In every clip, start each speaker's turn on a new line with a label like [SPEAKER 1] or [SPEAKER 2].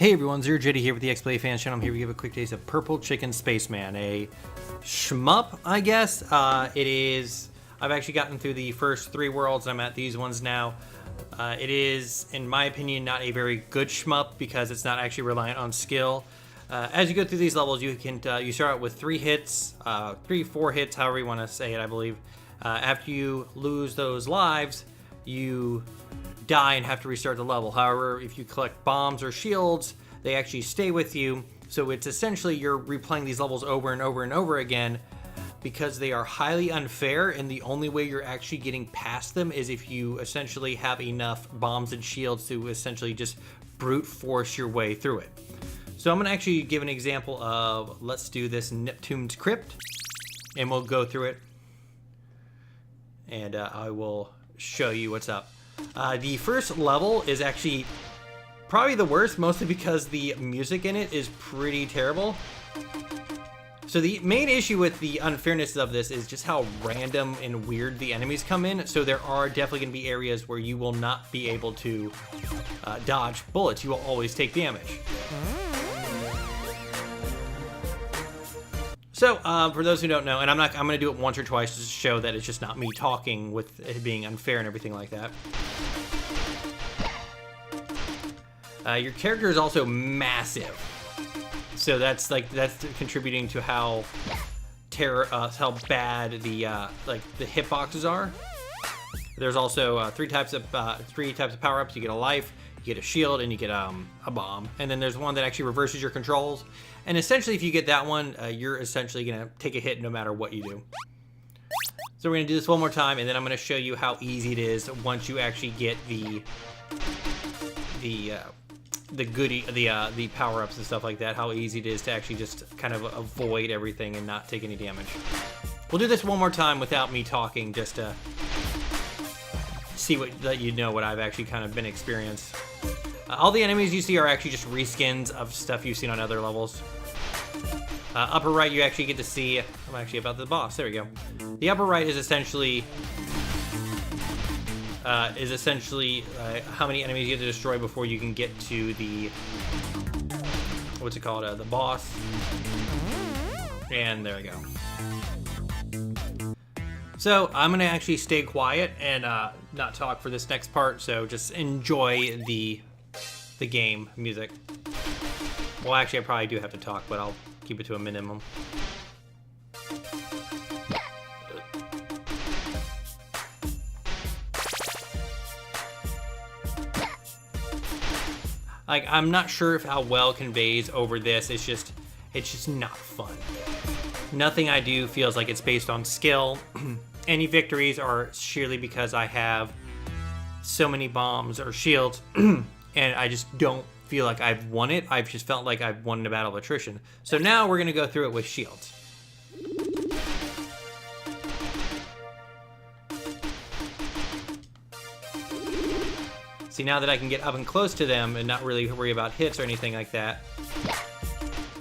[SPEAKER 1] Hey everyone, Zero Jetty here with the XBLA Fans Channel. I'm here to give a quick taste of Purple Chicken Spaceman, a shmup, I guess. It is. I've actually gotten through the first 3 worlds. I'm at these ones now. It is, in my opinion, not a very good shmup because it's not actually reliant on skill. As you go through these levels, you start out with 3 hits, 4 hits, however you want to say it, I believe. After you lose those lives, you die and have to restart the level. However, if you collect bombs or shields, they actually stay with you. So it's essentially you're replaying these levels over and over and over again because they are highly unfair, and the only way you're actually getting past them is if you essentially have enough bombs and shields to essentially just brute force your way through it. So I'm going to actually give an example of, let's do this Neptune's Crypt, and we'll go through it, and I will show you what's up. The first level is actually probably the worst, mostly because the music in it is pretty terrible. So the main issue with the unfairness of this is just how random and weird the enemies come in. So there are definitely going to be areas where you will not be able to dodge bullets. You will always take damage. So for those who don't know, and I'm going to do it once or twice just to show that it's just not me talking with it being unfair and everything like that. Your character is also massive, so that's contributing to how bad the hitboxes are. There's also 3 types of power-ups. You get a life, you get a shield, and you get a bomb. And then there's one that actually reverses your controls. And essentially, if you get that one, you're essentially gonna take a hit no matter what you do. So we're gonna do this one more time, and then I'm gonna show you how easy it is once you actually get the power-ups and stuff like that, how easy it is to actually just kind of avoid everything and not take any damage. We'll do this one more time without me talking, just to let you know what I've actually kind of been experienced. All the enemies you see are actually just reskins of stuff you've seen on other levels. Upper right, you actually get to see, I'm actually about the boss, there we go. The upper right is essentially how many enemies you have to destroy before you can get to the, what's it called, the boss. And there we go. So I'm gonna actually stay quiet and not talk for this next part, so just enjoy the game music. Well, actually I probably do have to talk, but I'll keep it to a minimum. Like, I'm not sure if how well conveys over this. It's just not fun. Nothing I do feels like it's based on skill. Any victories are sheerly because I have so many bombs or shields, and I just don't feel like I've won it. I've just felt like I've won the battle of attrition. So now we're gonna go through it with shields. See, now that I can get up and close to them and not really worry about hits or anything like that,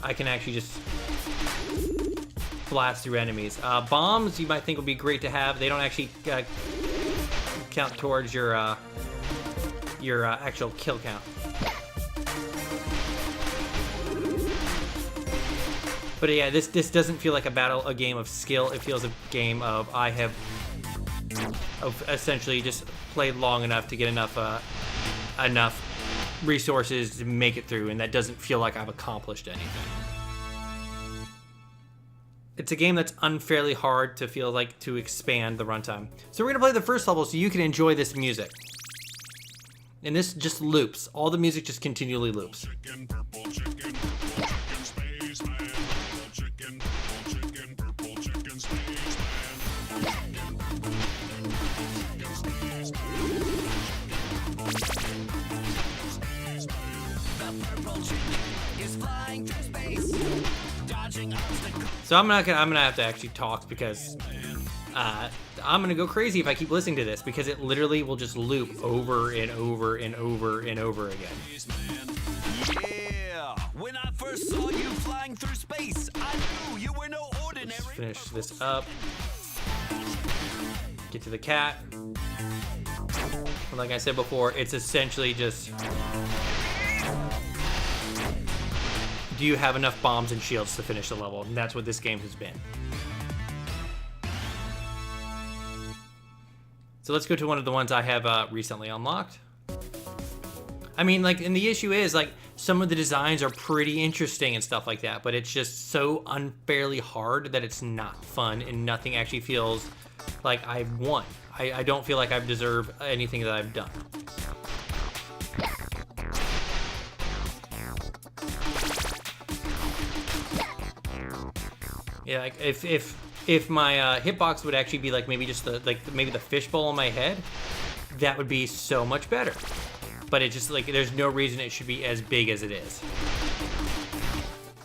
[SPEAKER 1] I can actually just blast through enemies. Bombs you might think would be great to have. They don't actually count towards your actual kill count. But yeah, this doesn't feel like a game of skill. It feels a game of essentially just played long enough to get enough resources to make it through, and that doesn't feel like I've accomplished anything. It's a game that's unfairly hard to feel like to expand the runtime. So we're gonna play the first level so you can enjoy this music. And this just loops. All the music just continually loops.
[SPEAKER 2] Chicken, purple chicken, spaceman. Purple chicken, purple chicken, spaceman.
[SPEAKER 1] So I'm gonna have to actually talk because I'm gonna go crazy if I keep listening to this, because it literally will just loop over and over and over and over again.
[SPEAKER 3] Yeah, when I first saw you flying through space, I knew you were no ordinary.
[SPEAKER 1] Let's finish this up. Get to the cat. Like I said before, it's essentially just do you have enough bombs and shields to finish the level? And that's what this game has been. So let's go to one of the ones I have recently unlocked. I mean, like, and the issue is, like, some of the designs are pretty interesting and stuff like that, but it's just so unfairly hard that it's not fun and nothing actually feels like I've won. I don't feel like I've deserved anything that I've done. Yeah, like if my hitbox would actually be like maybe just maybe the fishbowl on my head, that would be so much better. But it just, like, there's no reason it should be as big as it is.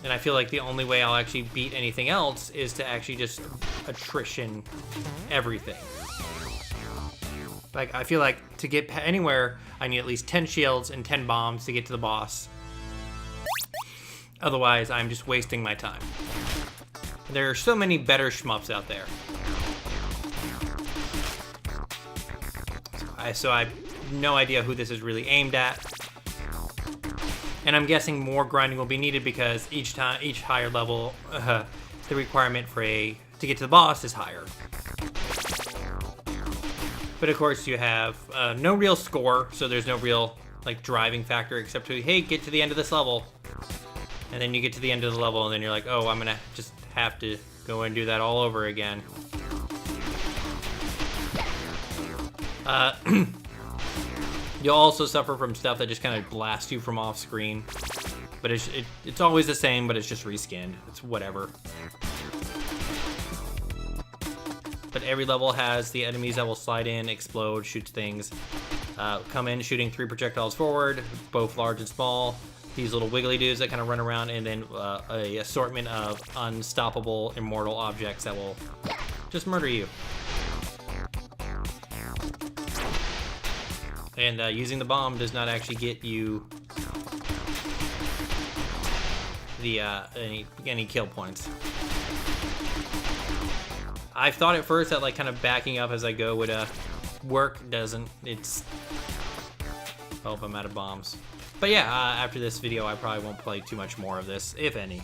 [SPEAKER 1] And I feel like the only way I'll actually beat anything else is to actually just attrition everything. Like, I feel like to get anywhere, I need at least 10 shields and 10 bombs to get to the boss. Otherwise, I'm just wasting my time. There are so many better shmups out there. So I have no idea who this is really aimed at. And I'm guessing more grinding will be needed because each higher level, the requirement to get to the boss is higher. But of course you have no real score, so there's no real, like, driving factor except to, hey, get to the end of this level. And then you get to the end of the level and then you're like, oh, I'm gonna just have to go and do that all over again. You'll also suffer from stuff that just kind of blasts you from off screen. But it's always the same, but it's just reskinned. It's whatever. But every level has the enemies that will slide in, explode, shoot things. Come in shooting 3 projectiles forward, both large and small. These little wiggly dudes that kind of run around, and then a assortment of unstoppable, immortal objects that will just murder you. And using the bomb does not actually get you the any kill points. I thought at first that, like, kind of backing up as I go would work. Doesn't. It's... Oh, I'm out of bombs. But yeah, after this video, I probably won't play too much more of this, if any.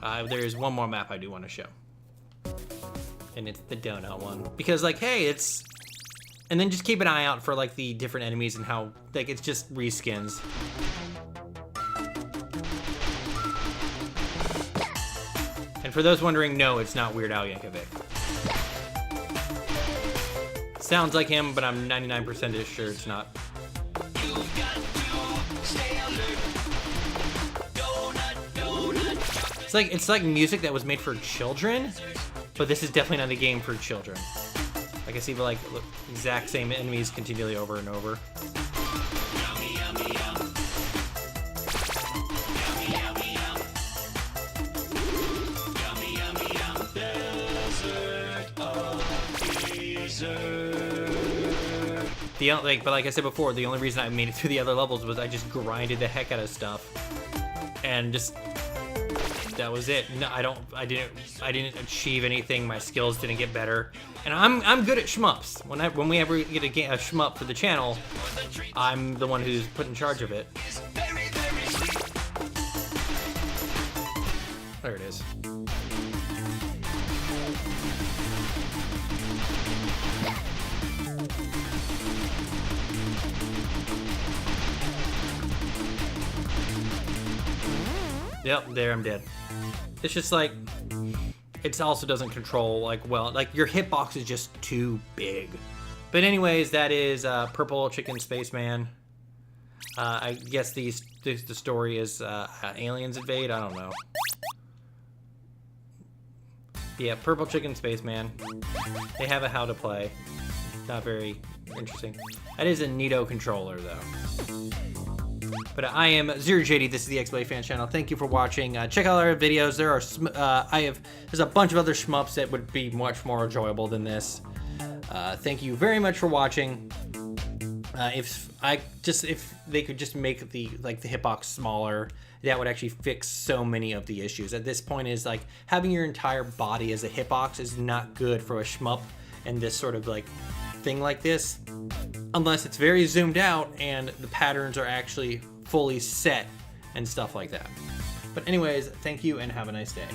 [SPEAKER 1] There is one more map I do want to show. And it's the donut one. Because, like, hey, it's... And then just keep an eye out for, like, the different enemies and how, like, it's just reskins. And for those wondering, no, it's not Weird Al Yankovic. Sounds like him, but I'm 99% sure it's not. It's like music that was made for children, but this is definitely not a game for children. I can see the, like, exact same enemies continually over and over.
[SPEAKER 3] Yummy, yummy, yum. Yummy, yummy, yum. Yummy, yummy, yum. Desert of dessert.
[SPEAKER 1] But like I said before, the only reason I made it through the other levels was I just grinded the heck out of stuff, and just that was it. No, I didn't achieve anything. My skills didn't get better, and I'm good at shmups. When we ever get a shmup for the channel, I'm the one who's put in charge of it.
[SPEAKER 3] Very, very sweet.
[SPEAKER 1] There it is. Yep, there, I'm dead. It's just like, it also doesn't control, like, well, like, your hitbox is just too big. But anyways, that is Purple Chicken Spaceman. I guess the story is aliens invade, I don't know. Yeah, Purple Chicken Spaceman. They have a how to play. Not very interesting. That is a neato controller, though. But I am ZeroJD. This is the XBLA Fan Channel. Thank you for watching. Check out our videos. There are there's a bunch of other shmups that would be much more enjoyable than this. Thank you very much for watching. If they could just make the hitbox smaller, that would actually fix so many of the issues. At this point, is like having your entire body as a hitbox is not good for a shmup and this sort of like thing like this, unless it's very zoomed out and the patterns are actually fully set and stuff like that. But anyways, thank you and have a nice day.